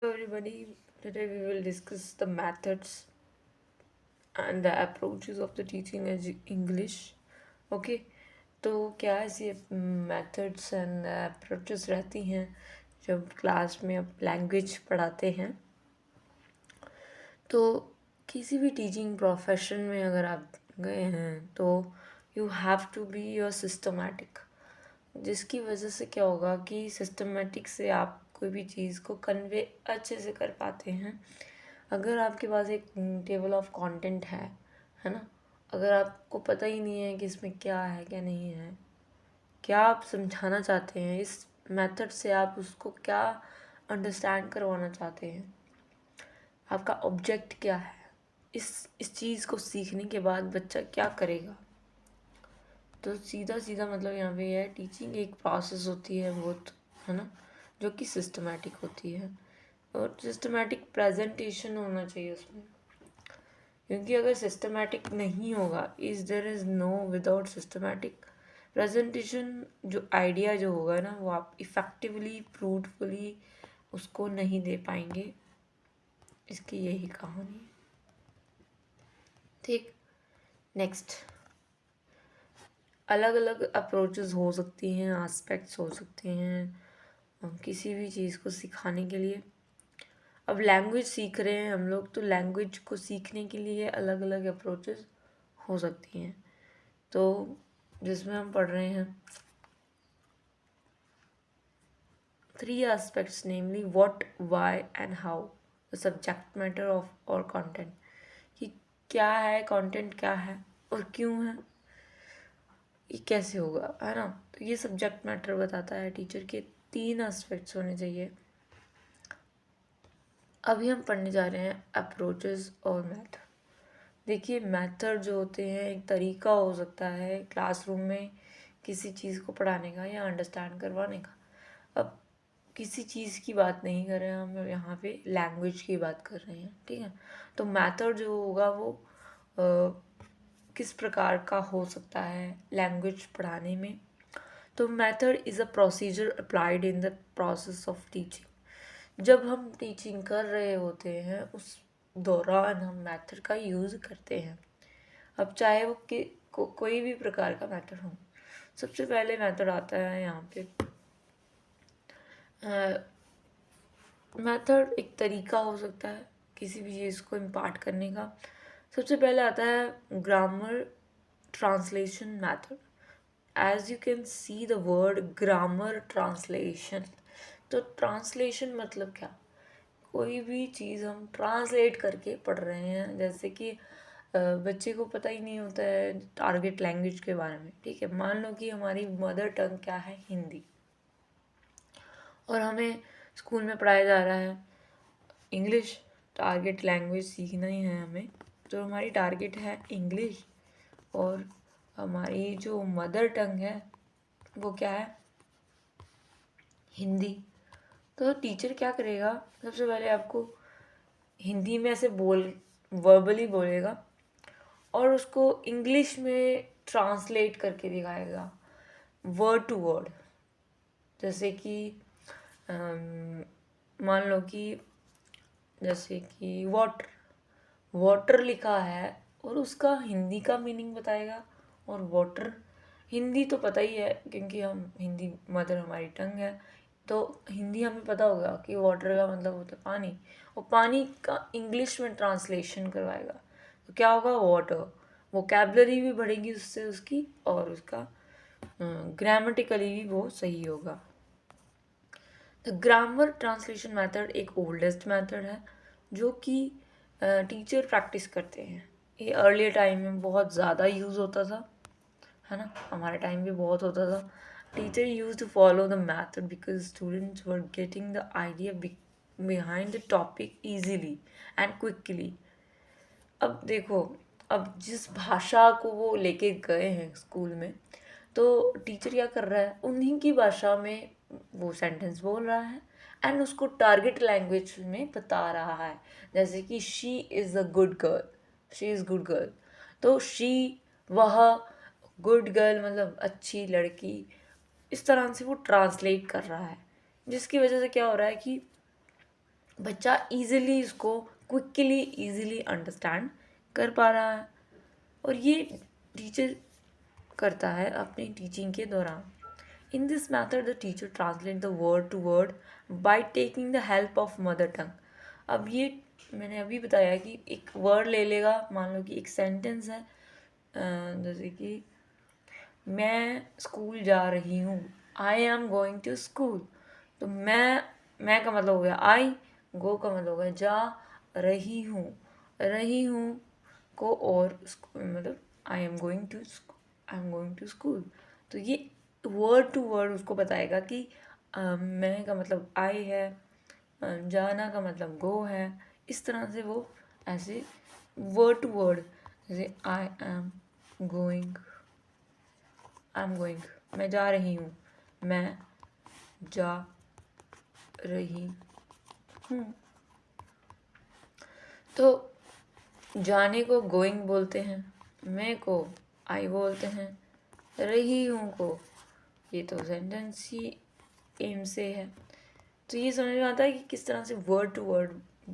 Everybody, today we will discuss the methods and the approaches of the teaching English. Okay, तो क्या ऐसी methods and approaches रहती हैं जब क्लास में आप लैंग्वेज पढ़ाते हैं? तो किसी भी टीचिंग प्रोफेशन में अगर आप गए हैं तो you have to be your systematic, जिसकी वजह से क्या होगा कि सिस्टमेटिक से आप कोई भी चीज़ को कन्वे अच्छे से कर पाते हैं। अगर आपके पास एक टेबल ऑफ कंटेंट है ना, अगर आपको पता ही नहीं है कि इसमें क्या है क्या नहीं है, क्या आप समझाना चाहते हैं, इस मेथड से आप उसको क्या अंडरस्टैंड करवाना चाहते हैं, आपका ऑब्जेक्ट क्या है, इस चीज़ को सीखने के बाद बच्चा क्या करेगा। तो सीधा सीधा मतलब यहाँ पे है, टीचिंग एक प्रोसेस होती है बहुत, है ना, जो कि सिस्टमेटिक होती है और सिस्टमेटिक प्रेजेंटेशन होना चाहिए उसमें। क्योंकि अगर सिस्टमेटिक नहीं होगा, is there is no without systematic presentation, जो आइडिया जो होगा ना वो आप इफ़ेक्टिवली फ्रूटफुली उसको नहीं दे पाएंगे। इसकी यही कहानी है। ठीक, नेक्स्ट, अलग अलग अप्रोचेस हो सकती हैं, एस्पेक्ट्स हो सकते हैं किसी भी चीज़ को सिखाने के लिए। अब लैंग्वेज सीख रहे हैं हम लोग, तो लैंग्वेज को सीखने के लिए अलग अलग अप्रोचेस हो सकती हैं। तो जिसमें हम पढ़ रहे हैं 3 aspects, namely what, why and how, the subject matter of और कंटेंट, कि क्या है, कंटेंट क्या है और क्यों है, ये कैसे होगा, है ना। तो ये सब्जेक्ट मैटर बताता है। टीचर के 3 एस्पेक्ट्स होने चाहिए। अभी हम पढ़ने जा रहे हैं अप्रोचेस और मेथड। देखिए, मेथड जो होते हैं एक तरीका हो सकता है क्लासरूम में किसी चीज़ को पढ़ाने का या अंडरस्टैंड करवाने का। अब किसी चीज़ की बात नहीं कर रहे हैं हम यहाँ पे, लैंग्वेज की बात कर रहे हैं, ठीक है। तो मेथड जो होगा वो किस प्रकार का हो सकता है लैंग्वेज पढ़ाने में। तो method is a procedure applied in the process of teaching. जब हम टीचिंग कर रहे होते हैं उस दौरान हम मेथड का यूज़ करते हैं। अब चाहे वो कोई भी प्रकार का मेथड हो। सबसे पहले मेथड आता है यहाँ पे, मेथड एक तरीका हो सकता है किसी भी चीज़ को इम्पार्ट करने का। सबसे पहले आता है grammar translation method. As you can see the word grammar translation. तो ट्रांसलेशन मतलब क्या, कोई भी चीज़ हम ट्रांसलेट करके पढ़ रहे हैं। जैसे कि बच्चे को पता ही नहीं होता है टारगेट लैंग्वेज के बारे में, ठीक है। मान लो कि हमारी मदर टंग क्या है, हिंदी, और हमें स्कूल में पढ़ाया जा रहा है इंग्लिश। टारगेट लैंग्वेज सीखना ही है हमें, तो हमारी टारगेट है इंग्लिश और हमारी जो मदर टंग है वो क्या है, हिंदी। तो टीचर क्या करेगा, सबसे पहले आपको हिंदी में ऐसे वर्बली बोलेगा और उसको इंग्लिश में ट्रांसलेट करके दिखाएगा वर्ड टू वर्ड। जैसे कि मान लो कि जैसे कि वाटर, वाटर लिखा है और उसका हिंदी का मीनिंग बताएगा। और वाटर हिंदी तो पता ही है क्योंकि हम हिंदी मदर हमारी टंग है, तो हिंदी हमें पता होगा कि वाटर का मतलब होता है पानी, और पानी का इंग्लिश में ट्रांसलेशन करवाएगा। तो क्या होगा, वाटर, वोकैबलरी भी बढ़ेगी उससे उसकी, और उसका ग्रामेटिकली भी वो सही होगा। द ग्रामर ट्रांसलेशन मेथड एक ओल्डेस्ट मेथड है जो कि टीचर प्रैक्टिस करते हैं। ये अर्ली टाइम में बहुत ज़्यादा यूज़ होता था, है ना, हमारे टाइम भी बहुत होता था। Teacher use to follow the method because students were getting the idea behind the topic easily and quickly. अब देखो, अब जिस भाषा को वो लेके गए हैं स्कूल में, तो टीचर क्या कर रहा है, उन्हीं की भाषा में वो सेंटेंस बोल रहा है एंड उसको टारगेट लैंग्वेज में बता रहा है। जैसे कि she is a good girl, she is good girl, तो शी, वह, गुड गर्ल मतलब अच्छी लड़की, इस तरह से वो ट्रांसलेट कर रहा है। जिसकी वजह से क्या हो रहा है कि बच्चा इजीली इसको क्विकली इजीली अंडरस्टैंड कर पा रहा है। और ये टीचर करता है अपनी टीचिंग के दौरान। In this method the teacher translate the word to word by taking the help of mother tongue. अब ये मैंने अभी बताया कि एक वर्ड ले लेगा, मान लो कि एक सेंटेंस है, जैसे कि मैं स्कूल जा रही हूँ, I am going to school. तो मैं का मतलब हो गया आई, गो का मतलब हो गया जा रही हूँ को, और मतलब I am going to school. तो ये वर्ड टू वर्ड उसको बताएगा कि मैं का मतलब आई है, जाना का मतलब गो है। इस तरह से वो ऐसे वर्ड टू वर्ड, जैसे गोइंग आई एम गोइंग, मैं जा रही हूँ, मैं जा रही हूँ। तो जाने को गोइंग बोलते हैं, मैं को आई बोलते हैं, रही हूँ को ये तो सेंटेंस ही एम से है। तो ये समझ में आता है कि किस तरह से वर्ड टू वर्ड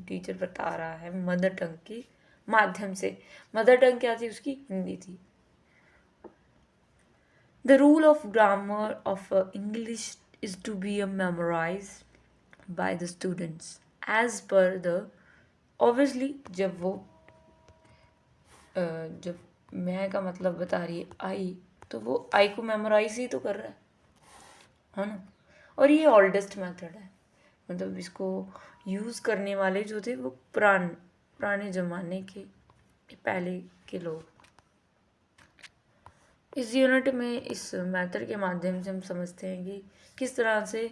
टीचर बता रहा है मदर टंग के माध्यम से। मदर टंग क्या थी उसकी? हिंदी थी। The rule of grammar of English is to be memorized by the students as per the obviously जब मैं का मतलब बता रही है आई, तो वो आई को मेमोराइज ही तो कर रहा है ना। और ये ओल्डेस्ट मेथड है, मतलब इसको यूज़ करने वाले जो थे वो पुराने ज़माने के पहले के लोग। इस यूनिट में इस मेथड के माध्यम से हम समझते हैं कि किस तरह से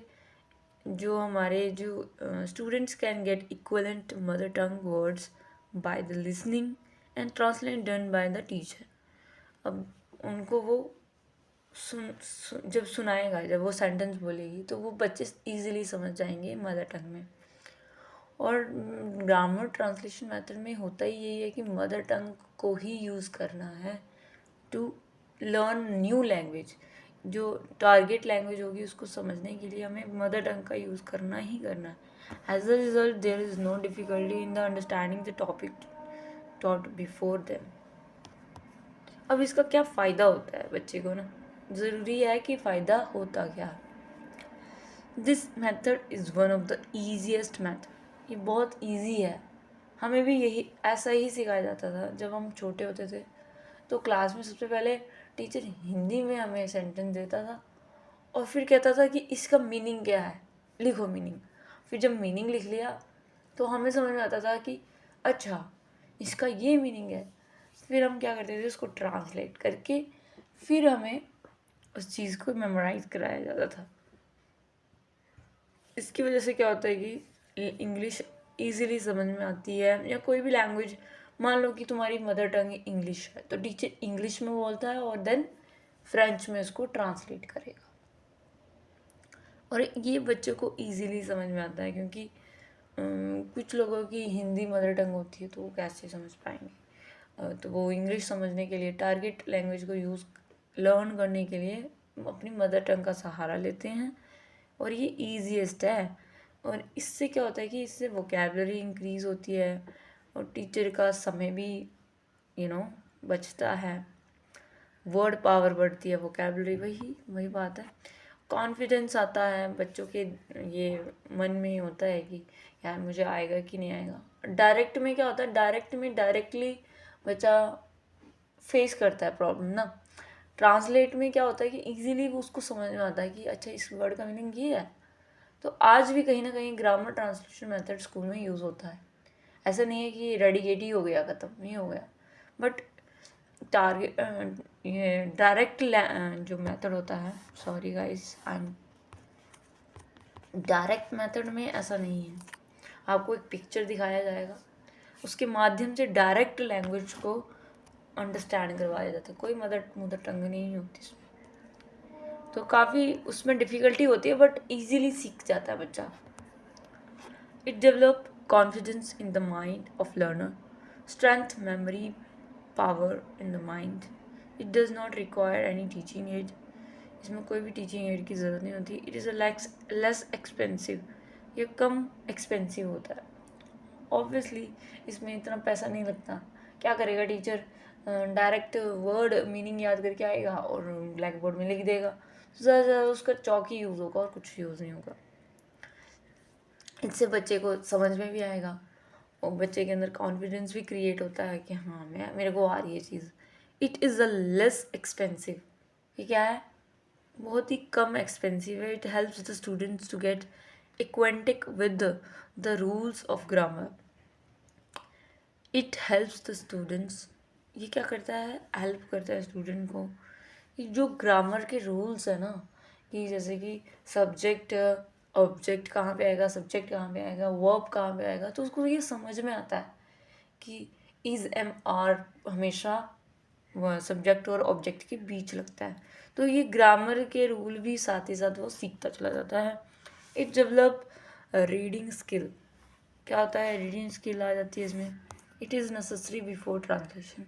जो हमारे जो students can get equivalent mother tongue words by the listening and translate done by the teacher. अब उनको वो जब सुनाएगा, जब वो सेंटेंस बोलेगी तो वो बच्चे इजीली समझ जाएंगे मदर टंग में। और ग्रामर ट्रांसलेशन मेथड में होता ही यही है कि मदर टंग को ही यूज़ करना है टू लर्न न्यू लैंग्वेज। जो टारगेट लैंग्वेज होगी उसको समझने के लिए हमें मदर टंग का यूज़ करना ही करना है। As a result there is no difficulty in the understanding the topic taught before them. अब इसका क्या फ़ायदा होता है बच्चे को ना, ज़रूरी है कि फ़ायदा होता क्या है। This method is one of the easiest method. ये बहुत ईजी है। हमें भी यही ऐसा ही सिखाया जाता था जब हम छोटे होते थे। तो क्लास में सबसे पहले टीचर हिंदी में हमें सेंटेंस देता था और फिर कहता था कि इसका मीनिंग क्या है, लिखो मीनिंग। फिर जब मीनिंग लिख लिया तो हमें समझ में आता था कि अच्छा इसका ये मीनिंग है। फिर हम क्या करते थे, उसको ट्रांसलेट करके फिर हमें उस चीज़ को मेमोराइज कराया जाता था। इसकी वजह से क्या होता है कि इंग्लिश ईज़िली समझ में आती है, या कोई भी लैंग्वेज। मान लो कि तुम्हारी मदर टंग इंग्लिश है तो टीचर इंग्लिश में बोलता है और देन फ्रेंच में उसको ट्रांसलेट करेगा। और ये बच्चों को ईज़िली समझ में आता है, क्योंकि कुछ लोगों की हिंदी मदर टंग होती है तो वो कैसे समझ पाएंगे। तो वो इंग्लिश समझने के लिए, टारगेट लैंग्वेज को लर्न करने के लिए अपनी मदर टंग का सहारा लेते हैं। और ये ईजीएस्ट है। और इससे क्या होता है कि इससे वोकेबलरी इंक्रीज़ होती है और टीचर का समय भी बचता है, वर्ड पावर बढ़ती है, वोकेबलरी वही बात है। कॉन्फिडेंस आता है बच्चों के, ये मन में होता है कि यार मुझे आएगा कि नहीं आएगा। डायरेक्ट में क्या होता है, डायरेक्टली बच्चा फेस करता है प्रॉब्लम ना। ट्रांसलेट में क्या होता है कि इजीली वो उसको समझ में आता है कि अच्छा इस वर्ड का मीनिंग ये है। तो आज भी कहीं ना कहीं ग्रामर ट्रांसलेशन मेथड स्कूल में यूज़ होता है। ऐसा नहीं है कि रेडिकेट ही हो गया, ख़त्म नहीं हो गया। बट टारगेट ये डायरेक्ट जो मेथड होता है, sorry guys I am direct method में ऐसा नहीं है। आपको एक पिक्चर दिखाया जाएगा, उसके माध्यम से डायरेक्ट लैंग्वेज को अंडरस्टैंड करवाया जाता है। कोई मदर टंग नहीं होती इसमें, तो काफ़ी उसमें डिफ़िकल्टी होती है, बट इजीली सीख जाता है बच्चा। It develop confidence in the mind of learner, strength memory power in the mind. It does not require any teaching add. इसमें कोई भी टीचिंग एड की ज़रूरत नहीं होती। It is a less expensive, ये कम एक्सपेंसिव होता है। ऑब्वियसली इसमें इतना पैसा नहीं लगता। क्या करेगा टीचर, डायरेक्ट वर्ड मीनिंग याद करके आएगा और ब्लैक बोर्ड में लिख देगा, तो ज़्यादा से ज़्यादा उसका चौक ही यूज़ होगा और कुछ यूज़ नहीं होगा। इससे बच्चे को समझ में भी आएगा और बच्चे के अंदर कॉन्फिडेंस भी क्रिएट होता है कि हाँ मैं मेरे को आ रही है चीज़। It is a less expensive, ये क्या है, बहुत ही कम एक्सपेंसिव है। It helps the students to get acquainted with the rules of grammar. It helps the students, ये क्या करता है, हेल्प करता है स्टूडेंट को कि जो ग्रामर के रूल्स है ना, कि जैसे कि सब्जेक्ट ऑब्जेक्ट कहाँ पे आएगा, सब्जेक्ट कहाँ पे आएगा, वर्ब कहाँ पे आएगा, तो उसको ये समझ में आता है कि इज़ एम आर हमेशा सब्जेक्ट और ऑब्जेक्ट के बीच लगता है। तो ये ग्रामर के रूल भी साथ ही साथ वो सीखता चला जाता है। इट डेवलप रीडिंग स्किल, क्या होता है, रीडिंग स्किल आ जाती है इसमें। It is necessary before translation,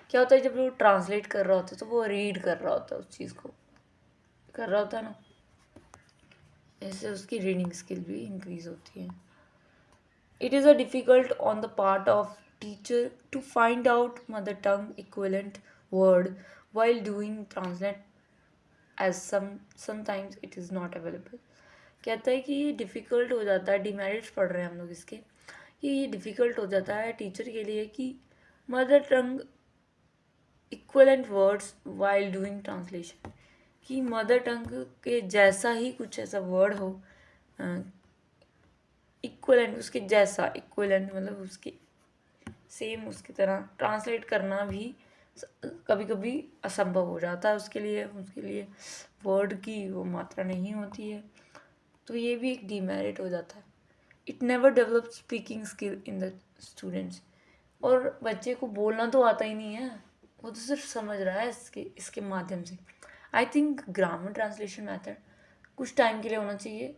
क्या होता है जब वो ट्रांसलेट कर रहा होता है तो वो रीड कर रहा होता है, उस चीज़ को कर रहा होता है ना, ऐसे उसकी रीडिंग स्किल भी इंक्रीज होती है। It is a difficult on the part of teacher to find out mother tongue equivalent word while doing translate as sometimes it is not available। कहता है कि ये डिफ़िकल्ट हो जाता है, डिमेरिट्स पढ़ रहे हैं हम लोग इसके, कि ये डिफ़िकल्ट हो जाता है टीचर के लिए कि mother tongue equivalent words while doing translation, कि मदर टंग के जैसा ही कुछ ऐसा वर्ड हो, इक्वलेंट उसके जैसा, इक्वलेंट मतलब उसके सेम उसकी तरह ट्रांसलेट करना भी कभी कभी असंभव हो जाता है उसके लिए वर्ड की वो मात्रा नहीं होती है, तो ये भी एक डीमेरिट हो जाता है। It never develop speaking skill in the students, और बच्चे को बोलना तो आता ही नहीं है, वो तो सिर्फ समझ रहा है इसके इसके माध्यम से। I think grammar translation method कुछ टाइम के लिए होना चाहिए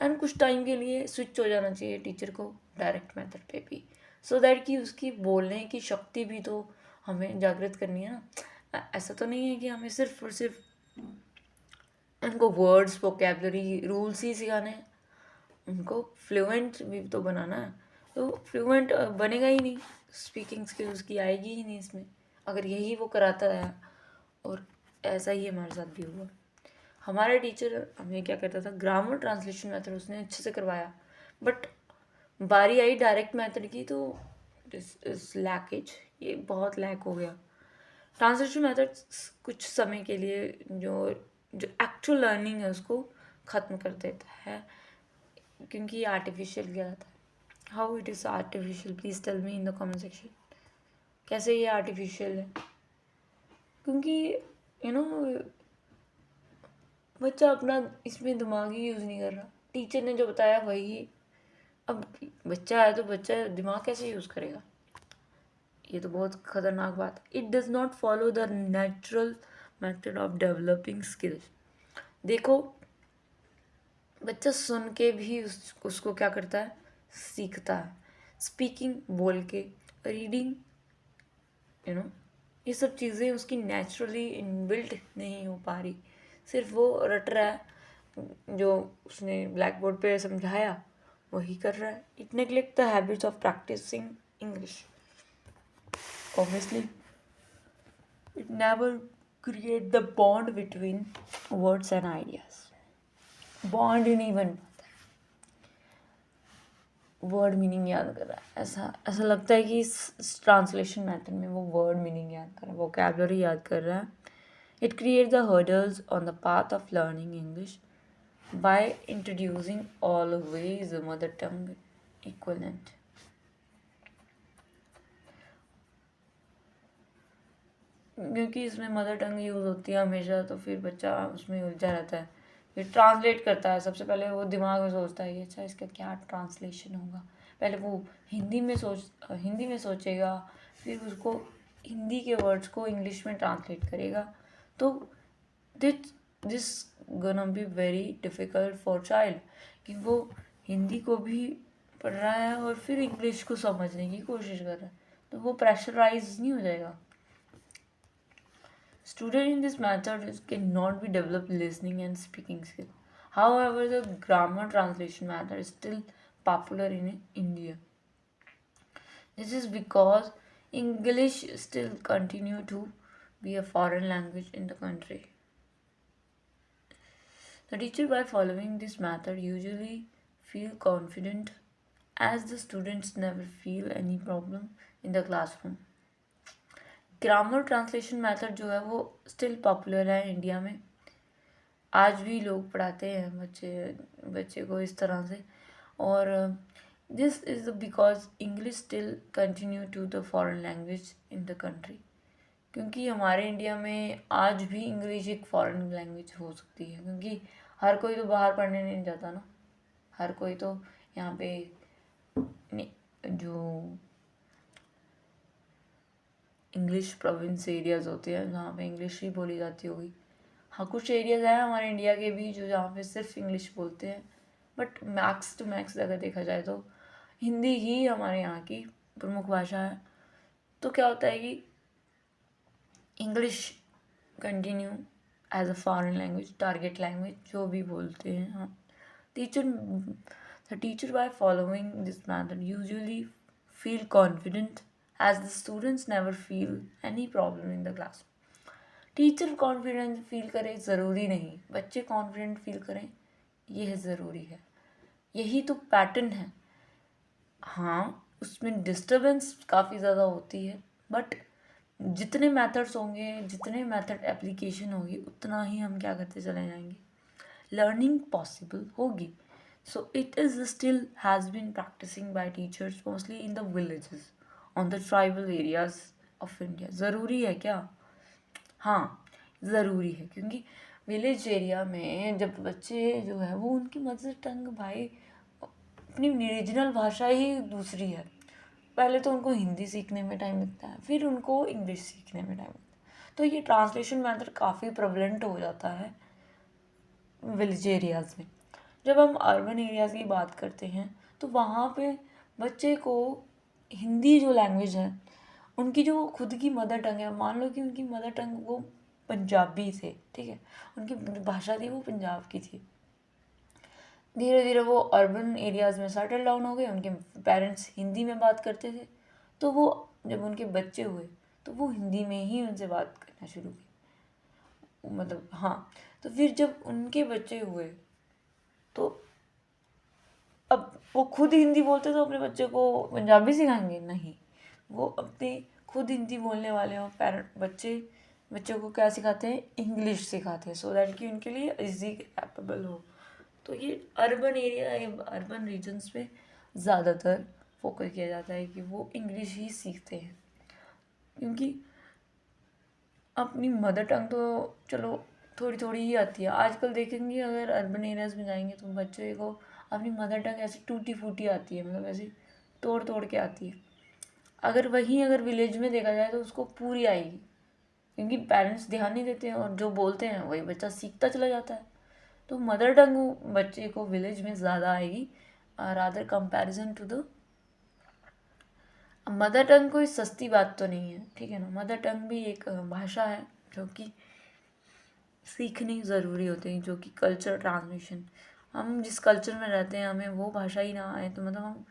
एंड कुछ टाइम के लिए स्विच हो जाना चाहिए टीचर को डायरेक्ट मेथड पे भी, सो दैट कि उसकी बोलने की शक्ति भी तो हमें जागृत करनी है ना। ऐसा तो नहीं है कि हमें सिर्फ और सिर्फ उनको वर्ड्स वोकेबलरी रूल्स ही सिखाने हैं, उनको फ्लुएंट भी तो बनाना है। तो फ्लुएंट बनेगा ही नहीं, स्पीकिंग स्किल्स की आएगी ही नहीं इसमें, अगर यही वो कराता है। और ऐसा ही हमारे साथ भी हुआ। हमारा टीचर हमें क्या करता था, ग्रामर ट्रांसलेशन मेथड उसने अच्छे से करवाया, बट बारी आई डायरेक्ट मेथड की तो इस लैकेज, ये बहुत लैक हो गया। ट्रांसलेशन मेथड कुछ समय के लिए जो जो एक्चुअल लर्निंग है उसको ख़त्म कर देता है, क्योंकि ये आर्टिफिशियल किया जाता है। How it is artificial, please tell me in the comment section, कैसे ये आर्टिफिशियल है। क्योंकि यू नो बच्चा अपना इसमें दिमाग ही यूज़ नहीं कर रहा, टीचर ने जो बताया वही, अब बच्चा है तो बच्चा दिमाग कैसे यूज़ करेगा, ये तो बहुत ख़तरनाक बात है। It does not follow the natural method of developing skills. देखो बच्चा सुन के भी उसको क्या करता है, सीखता है, स्पीकिंग बोल के, रीडिंग यू नो ये सब चीज़ें उसकी नेचुरली इनबिल्ट नहीं हो पा रही, सिर्फ वो रट रहा है जो उसने ब्लैक बोर्ड पे समझाया वही कर रहा है। It neglect the habits of practising English, obviously it never create the bond between words and ideas, bond ही नहीं बन पाता, वर्ड मीनिंग याद कर रहा है, ऐसा ऐसा लगता है कि इस ट्रांसलेशन मेथड में वो वर्ड मीनिंग याद कर रहा है, वोकैबुलरी याद कर रहा है। It create the hurdles on the path of learning English by introducing always mother tongue equivalent. क्योंकि इसमें मदर टंग यूज़ होती है हमेशा, तो फिर बच्चा उसमें उलझा रहता है, फिर ट्रांसलेट करता है। सबसे पहले वो दिमाग में सोचता है कि अच्छा इसका क्या ट्रांसलेशन होगा, पहले वो हिंदी में सोचेगा, फिर उसको हिंदी के वर्ड्स को इंग्लिश में ट्रांसलेट करेगा। तो this gonna be very difficult for child, कि वो हिंदी को भी पढ़ रहा है और फिर इंग्लिश को समझने की कोशिश कर रहा है, तो वो प्रेशराइज नहीं हो जाएगा। Student in this method cannot be developed listening and speaking skill. However, the grammar translation method is still popular in India. This is because English still continue to be a foreign language in the country. The teacher, by following this method, usually feel confident as the students never feel any problem in the classroom. Grammar translation method जो है वो still popular है India में. आज भी लोग पढ़ाते हैं बच्चे को इस तरह से. और this is because English still continue to the foreign language in the country. क्योंकि हमारे इंडिया में आज भी इंग्लिश एक फॉरेन लैंग्वेज हो सकती है, क्योंकि हर कोई तो बाहर पढ़ने नहीं जाता ना. हर कोई तो यहाँ पे जो इंग्लिश प्रोविंस एरियाज़ होते हैं जहाँ पे इंग्लिश ही बोली जाती होगी. हाँ, कुछ एरियाज़ हैं हमारे इंडिया के भी जो जहाँ पे सिर्फ इंग्लिश बोलते हैं, बट मैक्स टू मैक्स अगर देखा जाए तो हिंदी ही हमारे यहाँ की प्रमुख भाषा है. तो क्या होता है कि English continue as a foreign language, target language जो भी बोलते हैं. हाँ, the teacher by following this method usually feel confident as the students never feel any problem in the class. Teacher confidence feel करे ज़रूरी नहीं, बच्चे कॉन्फिडेंट फील करें यह ज़रूरी है. यही तो पैटर्न है. हाँ, उसमें डिस्टर्बेंस काफ़ी ज़्यादा होती है, बट जितने मेथड्स होंगे, जितने मेथड एप्लीकेशन होगी, उतना ही हम क्या करते चले जाएंगे, लर्निंग पॉसिबल होगी. So it is still has been practicing by teachers mostly in the villages on the tribal areas of India. ज़रूरी है क्या? हाँ, ज़रूरी है, क्योंकि विलेज एरिया में जब बच्चे जो है वो उनकी मदर टंग भाई अपनी रीजनल भाषा ही दूसरी है. पहले तो उनको हिंदी सीखने में टाइम लगता है, फिर उनको इंग्लिश सीखने में टाइम लगता है. तो ये ट्रांसलेशन मेथड काफ़ी प्रेवलेंट हो जाता है विलेज एरियाज़ में. जब हम अर्बन एरियाज़ की बात करते हैं तो वहाँ पे बच्चे को हिंदी जो लैंग्वेज है, उनकी जो खुद की मदर टंग है, मान लो कि उनकी मदर टंग वो पंजाबी थे, ठीक है, उनकी भाषा थी वो पंजाब की थी. धीरे धीरे वो अर्बन एरियाज़ में सेटल डाउन हो गए, उनके पेरेंट्स हिंदी में बात करते थे, तो वो जब उनके बच्चे हुए तो वो हिंदी में ही उनसे बात करना शुरू की. मतलब हाँ, तो फिर जब उनके बच्चे हुए तो अब वो खुद हिंदी बोलते तो अपने बच्चे को पंजाबी सिखाएंगे नहीं. वो अपने खुद हिंदी बोलने वाले हो पेरेंट बच्चों को क्या सिखाते हैं, इंग्लिश सिखाते हैं, सो दैट कि उनके लिए इजी कैपेबल हो. तो ये अर्बन एरिया, अर्बन रीजन्स पे ज़्यादातर फोकस किया जाता है कि वो इंग्लिश ही सीखते हैं, क्योंकि अपनी मदर टंग तो चलो थोड़ी थोड़ी ही आती है. आजकल देखेंगे अगर अर्बन एरियाज़ में जाएंगे तो बच्चे को अपनी मदर टंग ऐसी टूटी फूटी आती है, मतलब ऐसी तोड़ तोड़ के आती है. अगर विलेज में देखा जाए तो उसको पूरी आएगी, क्योंकि पेरेंट्स ध्यान नहीं देते हैं और जो बोलते हैं वही बच्चा सीखता चला जाता है. तो मदर टंग बच्चे को विलेज में ज़्यादा आएगी rather comparison to the. Mother tongue कोई सस्ती बात तो नहीं है, ठीक है ना. मदर टंग भी एक भाषा है जो कि सीखनी ज़रूरी होती है, जो कि कल्चर ट्रांसमिशन. हम जिस कल्चर में रहते हैं हमें वो भाषा ही ना आए तो मतलब हम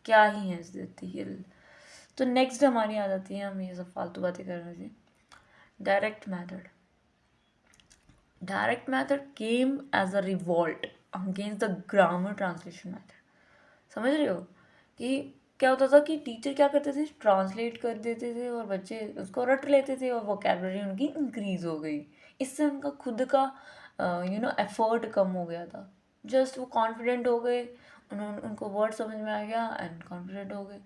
क्या ही हैं इस धरती. तो नेक्स्ट हमारी आ जाती है, हम ये सब फालतू बातें कर रहे थे. Direct method. Direct method came as a revolt against the grammar translation method. समझ रहे हो कि क्या होता था कि टीचर क्या करते थे, ट्रांसलेट कर देते थे और बच्चे उसको रट लेते थे और वोकैबुलरी उनकी इंक्रीज़ हो गई. इससे उनका खुद का एफर्ट कम हो गया था. जस्ट वो कॉन्फिडेंट हो गए, उनको वर्ड समझ में आ गया एंड कॉन्फिडेंट हो गए.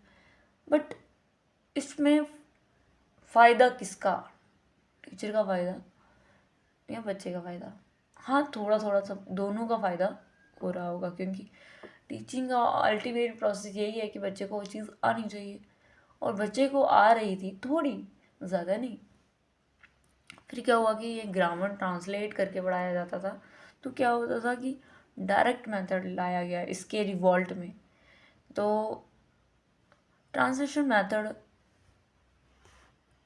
बट इसमें फ़ायदा किसका, टीचर का फ़ायदा या बच्चे का फ़ायदा? हाँ, थोड़ा थोड़ा सब दोनों का फ़ायदा हो रहा होगा, क्योंकि टीचिंग का अल्टीमेट प्रोसेस यही है कि बच्चे को वो चीज़ आनी चाहिए, और बच्चे को आ रही थी थोड़ी, ज़्यादा नहीं. फिर क्या हुआ कि ये ग्रामर ट्रांसलेट करके पढ़ाया जाता था, तो क्या होता था कि डायरेक्ट मेथड लाया गया इसके रिवॉल्ट में. तो translation method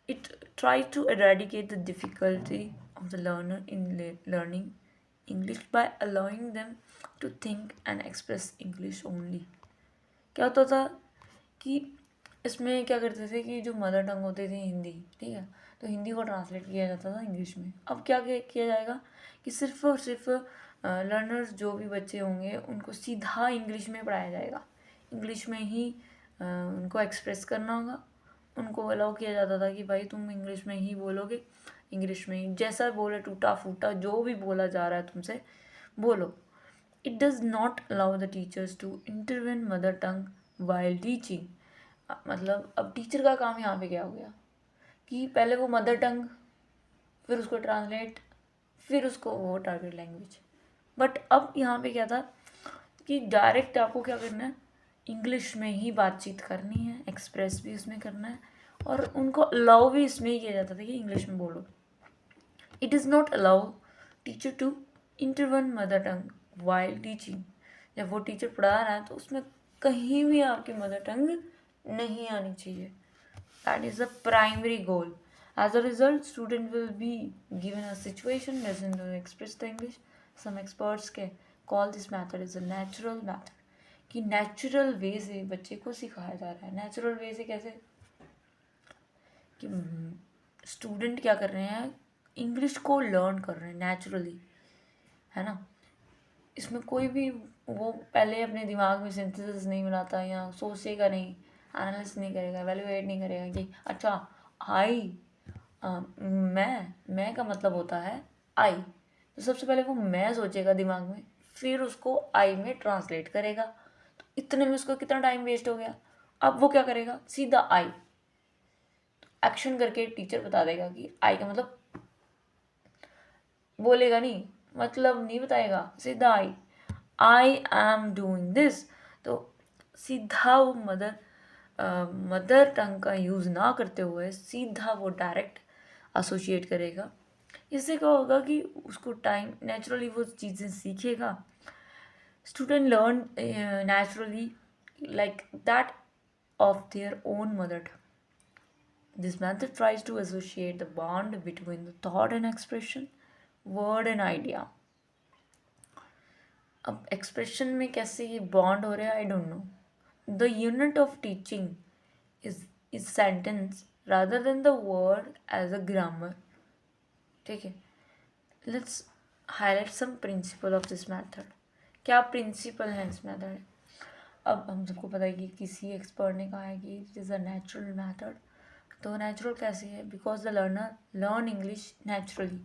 it tries to eradicate the difficulty of the learner in learning English by allowing them to think and express English only. क्या होता था कि इसमें क्या करते थे कि जो मदर टंग होती थी हिंदी, ठीक है, तो हिंदी को ट्रांसलेट किया जाता था इंग्लिश में। अब क्या किया जाएगा कि सिर्फ और सिर्फ लर्नर्स जो भी बच्चे होंगे उनको सीधा इंग्लिश में पढ़ाया जाएगा, इंग्लिश में ही उनको एक्सप्रेस करना होगा। उनको अलाउ किया जाता था कि भाई तुम इंग्लिश में ही बोलोगे, इंग्लिश में ही जैसा बोले टूटा फूटा जो भी बोला जा रहा है तुमसे बोलो। It does not allow the teachers to intervene mother tongue while teaching. मतलब अब टीचर का काम यहाँ पे क्या हो गया कि पहले वो मदर टंग, फिर उसको ट्रांसलेट, फिर उसको वो टारगेट लैंग्वेज। बट अब यहाँ पे क्या था कि डायरेक्ट आपको क्या करना है, इंग्लिश में ही बातचीत करनी है, एक्सप्रेस भी उसमें करना है, और उनको अलाउ भी इसमें ही किया जाता था कि इंग्लिश में बोलो। It is not allow teacher to intervene mother tongue while teaching. जब वो टीचर पढ़ा रहा है तो उसमें कहीं भी आपकी मदर टंग नहीं आनी चाहिए। That is the primary goal. As a result, student will be given a situation lesson to express the English. Some experts can call this method as a natural method. कि natural way से बच्चे को सिखाया जा रहा है। Natural way से कैसे कि स्टूडेंट क्या कर रहे हैं, इंग्लिश को लर्न कर रहे हैं नेचुरली, है ना। इसमें कोई भी वो पहले अपने दिमाग में सिंथेसिस नहीं बनाता या सोचेगा नहीं, एनालिसिस नहीं करेगा, एवेलुएट नहीं करेगा कि अच्छा आई मैं का मतलब होता है आई। तो सबसे पहले वो मैं सोचेगा दिमाग में, फिर उसको आई में ट्रांसलेट करेगा। तो इतने में उसको कितना टाइम वेस्ट हो गया। अब वो क्या करेगा, सीधा आई एक्शन करके टीचर बता देगा कि आई का मतलब, बोलेगा नहीं, मतलब नहीं बताएगा, सीधा आई एम डूइंग दिस। तो सीधा वो मदर टंग का यूज़ ना करते हुए सीधा वो डायरेक्ट एसोसिएट करेगा। इससे क्या होगा कि उसको टाइम नेचुरली वो चीज़ें सीखेगा। Student learn naturally like that of their own mother tongue. This method tries to associate the bond between the thought and expression, word and idea. अब एक्सप्रेशन में कैसे ये बॉन्ड हो रहा है, I don't know. The unit of teaching is sentence rather than the word as a grammar. ठीक है, let's highlight some principle of this method. क्या प्रिंसिपल है इस मैथड. अब हम सबको पता है कि किसी एक्सपर्ट ने कहा है कि it is a natural method. तो नेचुरल कैसे है, because the learner learn English naturally.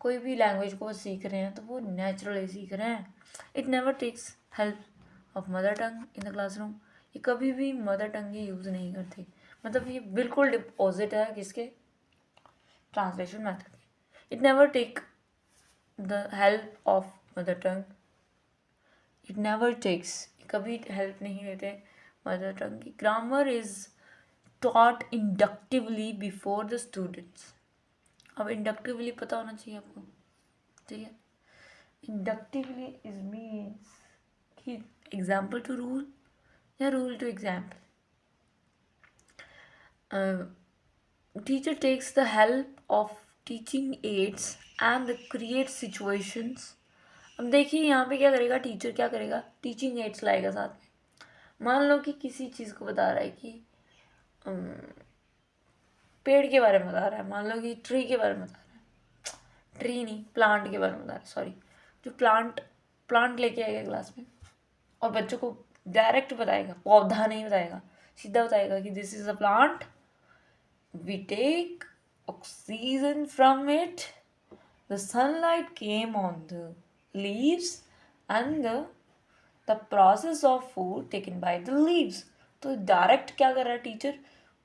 कोई भी लैंग्वेज को सीख रहे हैं तो वो नेचुरली सीख रहे हैं. It never takes help of mother tongue in the classroom. ये कभी भी मदर टंग ही यूज़ नहीं करते. मतलब ये बिल्कुल डिपोजिट है किसके, ट्रांसलेशन मैथड के. It never take the help of mother tongue. It never takes, कभी हेल्प नहीं लेते मदर टंग की. Grammar is taught inductively before the students. अब inductively पता होना चाहिए आपको, ठीक है. inductively is means कि example to rule या rule to example. Teacher takes the help of teaching aids and create situations. अब देखिए यहाँ पे क्या करेगा टीचर, क्या करेगा, टीचिंग एड्स लाएगा साथ में. मान लो कि किसी चीज़ को बता रहा है कि पेड़ के बारे में बता रहा है, मान लो कि ट्री के बारे में बता रहा है, ट्री नहीं प्लांट के बारे में बता रहा है, सॉरी. जो प्लांट लेके आएगा क्लास में और बच्चों को डायरेक्ट बताएगा, पौधा नहीं बताएगा, सीधा बताएगा कि this is a plant, we take oxygen from it, the sunlight came on the leaves and the process of food taken by the leaves. तो डायरेक्ट क्या कर रहा है टीचर,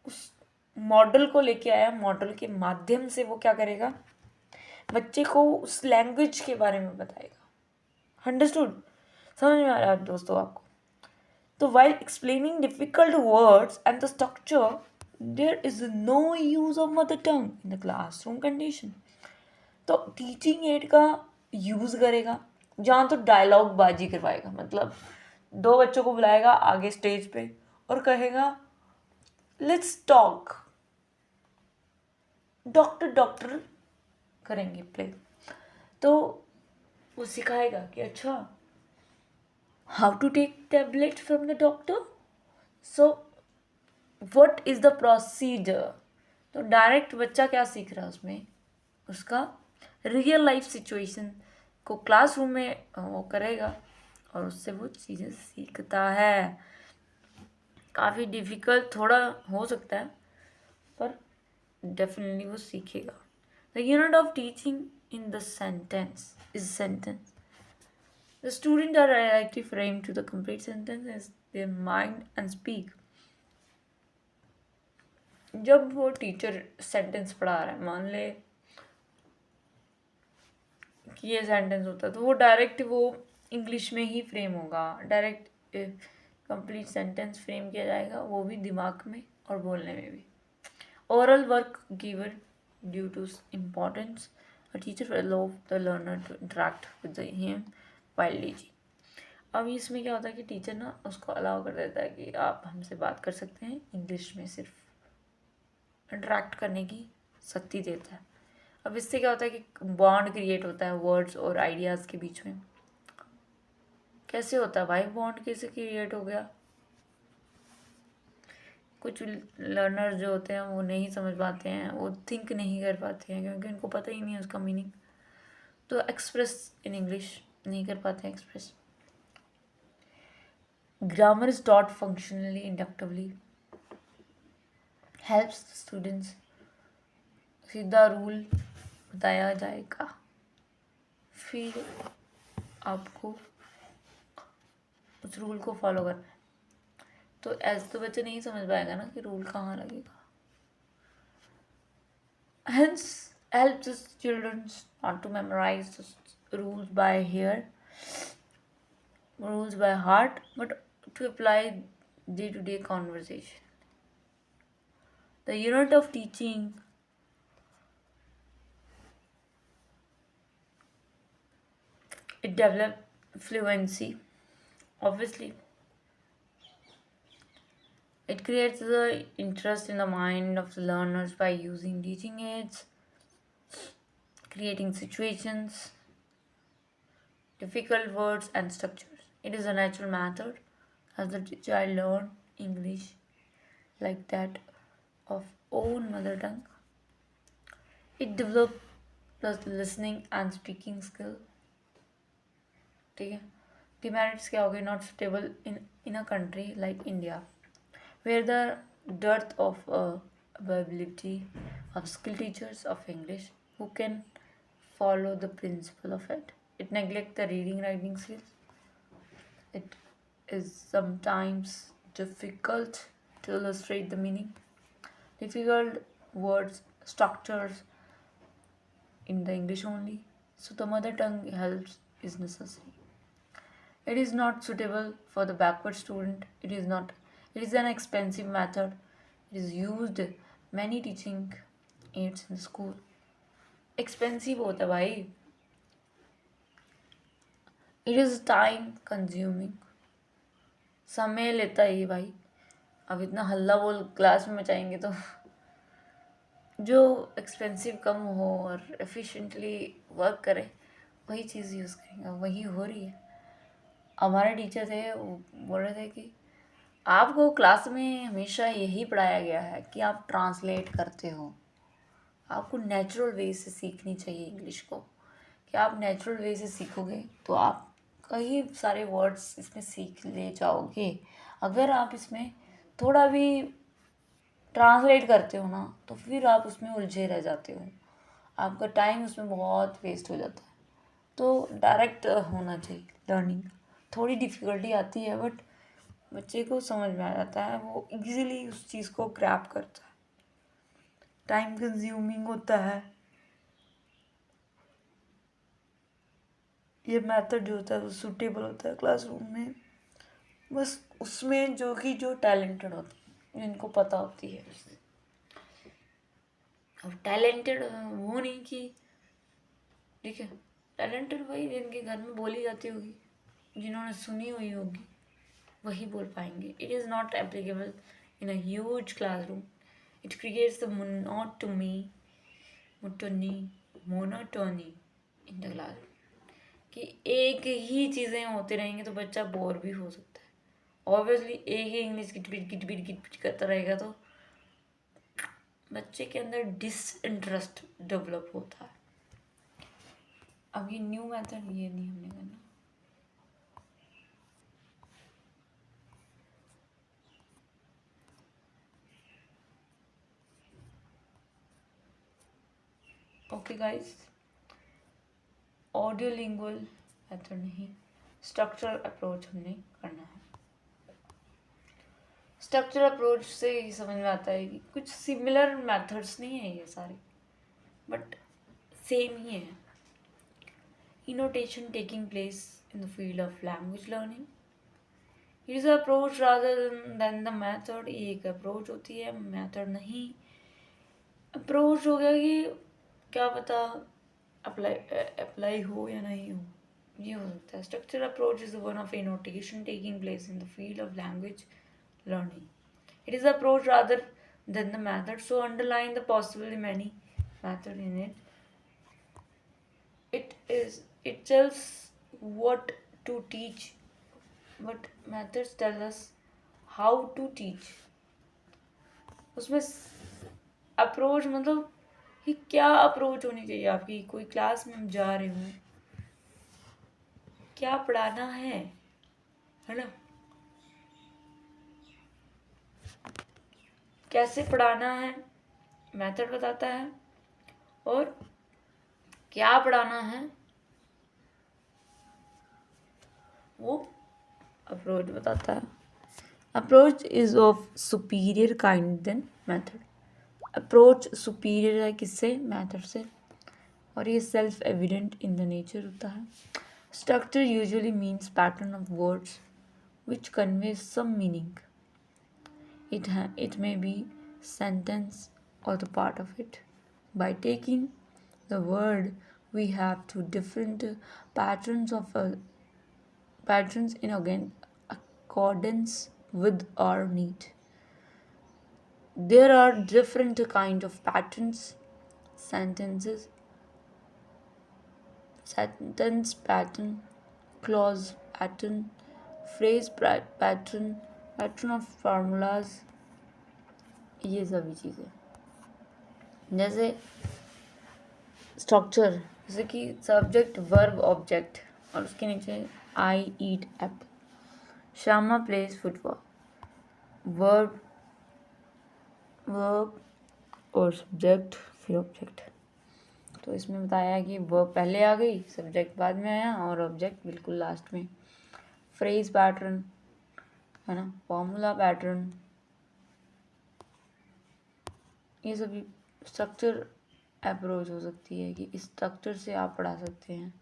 उस मॉडल को लेके आया, मॉडल के माध्यम से वो क्या करेगा, बच्चे को उस लैंग्वेज के बारे में बताएगा. अंडरस्टूड, समझ में आ रहा है दोस्तों आपको. तो while explaining difficult words and the structure there is no use of mother tongue in the classroom condition. तो टीचिंग एड का यूज़ करेगा जहाँ तो डायलॉग बाजी करवाएगा. मतलब दो बच्चों को बुलाएगा आगे स्टेज पे और कहेगा लेट्स टॉक, डॉक्टर करेंगे प्ले. तो वो सिखाएगा कि अच्छा how to take tablet from the doctor. So what is the procedure. तो डायरेक्ट बच्चा क्या सीख रहा है उसमें, उसका रियल लाइफ सिचुएशन को क्लासरूम में वो करेगा और उससे वो चीज़ें सीखता है। काफ़ी डिफ़िकल्ट थोड़ा हो सकता है पर डेफिनेटली वो सीखेगा। The unit of teaching in the sentence is sentence. The student are directly framed to the complete sentence as their mind and speak। जब वो टीचर सेंटेंस पढ़ा रहा है, मान ले कि ये सेंटेंस होता है, तो वो डायरेक्ट वो इंग्लिश में ही फ्रेम होगा, डायरेक्ट कंप्लीट सेंटेंस फ्रेम किया जाएगा, वो भी दिमाग में और बोलने में भी। Oral work given due to importance, a teacher will allow the learner to interact with him while teaching। अब इसमें क्या होता है कि टीचर ना उसको अलाउ कर देता है कि आप हमसे बात कर सकते हैं, इंग्लिश में सिर्फ इंटरेक्ट करने की शक्ति देता है। अब इससे क्या होता है कि बॉन्ड क्रिएट होता है वर्ड्स और आइडियाज़ के बीच में। कैसे होता है भाई बॉन्ड, कैसे क्रिएट हो गया? कुछ लर्नर जो होते हैं वो नहीं समझ पाते हैं, वो थिंक नहीं कर पाते हैं क्योंकि उनको पता ही नहीं है उसका मीनिंग, तो एक्सप्रेस इन इंग्लिश नहीं कर पाते हैं express. Grammar is taught functionally inductively, helps students. सीधा रूल बताया जाएगा, फिर आपको उस रूल को फॉलो करना है। तो ऐसे तो बच्चे नहीं समझ पाएगा ना कि रूल कहाँ लगेगा। Hence helps the students not to memorize the rules by heart, but to apply day-to-day conversation. The unit of teaching it develop fluency. Obviously, it creates the interest in the mind of the learners by using teaching aids, creating situations, difficult words and structures. It is a natural method as the child learn English like that of own mother tongue. It develops the listening and speaking skill। ठीक है, demerits क्या हो गए? Not suitable in a country like India where the dearth of availability of skilled teachers of English who can follow the principle of it. It neglects the reading writing skills. It is sometimes difficult to illustrate the meaning. Difficult words, structures in the English only, so the mother tongue helps is necessary. It is not suitable for the backward student. It is an expensive method. It is used many teaching aids in the school. Expensive होता है भाई। It is time consuming, समय लेता है ये भाई। अब इतना हल्ला बोल क्लास में मचाएंगे तो जो एक्सपेंसिव कम हो और एफिशिएंटली वर्क करे वही चीज़ यूज़ करेंगे, वही हो रही है। हमारे टीचर थे वो बोल रहे थे कि आपको क्लास में हमेशा यही पढ़ाया गया है कि आप ट्रांसलेट करते हो, आपको नेचुरल वे से सीखनी चाहिए इंग्लिश को, कि आप नेचुरल वे से सीखोगे तो आप कई सारे वर्ड्स इसमें सीख ले जाओगे। अगर आप इसमें थोड़ा भी ट्रांसलेट करते हो ना तो फिर आप उसमें उलझे रह जाते हो, आपका टाइम उसमें बहुत वेस्ट हो जाता है। तो डायरेक्ट होना चाहिए लर्निंग। थोड़ी डिफ़िकल्टी आती है बट बच्चे को समझ में आ जाता है, वो इजीली उस चीज़ को ग्रैब करता है। टाइम कंज्यूमिंग होता है ये मेथड जो होता है, वो सूटेबल होता है क्लासरूम में बस उसमें जो टैलेंटेड होते हैं, जिनको पता होती है। अब टैलेंटेड वो नहीं कि ठीक है, टैलेंटेड वही जिनके घर में बोली जाती होगी, जिन्होंने सुनी हुई होगी, वही बोल पाएंगे। It is not applicable in a huge classroom. It creates the monotony in the classroom, कि एक ही चीज़ें होती रहेंगी तो बच्चा बोर भी हो सकता है। ऑब्वियसली एक ही इंग्लिश किट करता रहेगा तो बच्चे के अंदर डिसइंटरेस्ट डेवलप होता है। अब ये न्यू मेथड ये नहीं हमने करना। Okay guys, audio lingual method नहीं, स्ट्रक्चरल अप्रोच हमने करना है। स्ट्रक्चरल अप्रोच से ही समझ में आता है कि कुछ सिमिलर मेथड्स नहीं है ये सारे, बट सेम ही है। Innovation taking place in the field of language learning, it is approach rather than the method. एक अप्रोच होती है, मेथड नहीं। अप्रोच हो गया कि क्या पता अप्लाई हो या नहीं हो, ये हो सकता है। Structure approach is one of innovation taking place in the field of language learning. It is the approach rather than the method. So underline the possibly many method in it. It tells what to teach, but methods tell us how to teach. उसमें approach मतलब कि क्या approach होनी चाहिए आपकी। कोई class में हम जा रहे हूँ, क्या पढ़ाना है ना, कैसे पढ़ाना है मेथड बताता है, और क्या पढ़ाना है वो अप्रोच बताता है। Approach is of superior kind than method. Approach superior है किससे, मेथड से, और ये self evident in the nature होता है। Structure usually means pattern of words which convey some meaning. It may be sentence or the part of it. By taking the word, we have two different patterns in accordance with our need. There are different kind of patterns: sentences, sentence pattern, clause pattern, phrase pattern, pattern of formulas, ये सभी चीज़ें। जैसे structure, जैसे कि subject verb object और उसके नीचे I eat apple, Shyama plays football, verb और सब्जेक्ट फिर ऑब्जेक्ट। तो इसमें बताया है कि वर्ब पहले आ गई, सब्जेक्ट बाद में आया और ऑब्जेक्ट बिल्कुल लास्ट में। फ्रेज पैटर्न है ना, फॉर्मूला पैटर्न, ये सभी स्ट्रक्चर अप्रोच हो सकती है कि इस स्ट्रक्चर से आप पढ़ा सकते हैं।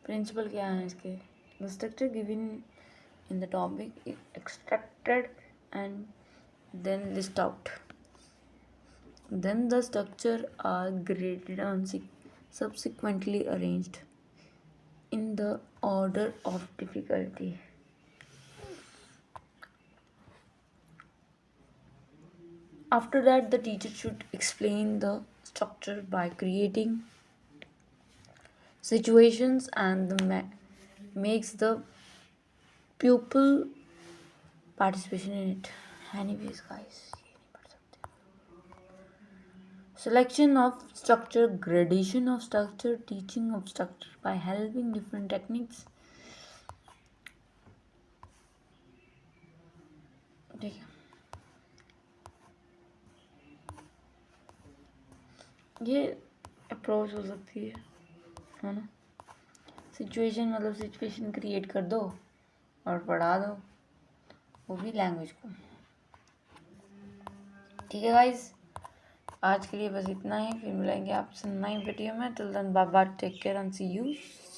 प्रिंसिपल क्या है इसके? The structure given in the topic is extracted and then list out, then the structure are graded and subsequently arranged in the order of difficulty. After that, the teacher should explain the structure by creating situations and makes the pupil participation in it. Anyways guys, selection of structure, gradation of structure, teaching of structure by helping different techniques. ठीक है, ये approach हो सकती है ना। Situation मतलब situation create कर दो और पढ़ा दो, वो भी लैंग्वेज को। ठीक है गाइस, आज के लिए बस इतना ही। फिर मिलेंगे आपसे नई वीडियो में। Till then bye bye, take care and see you.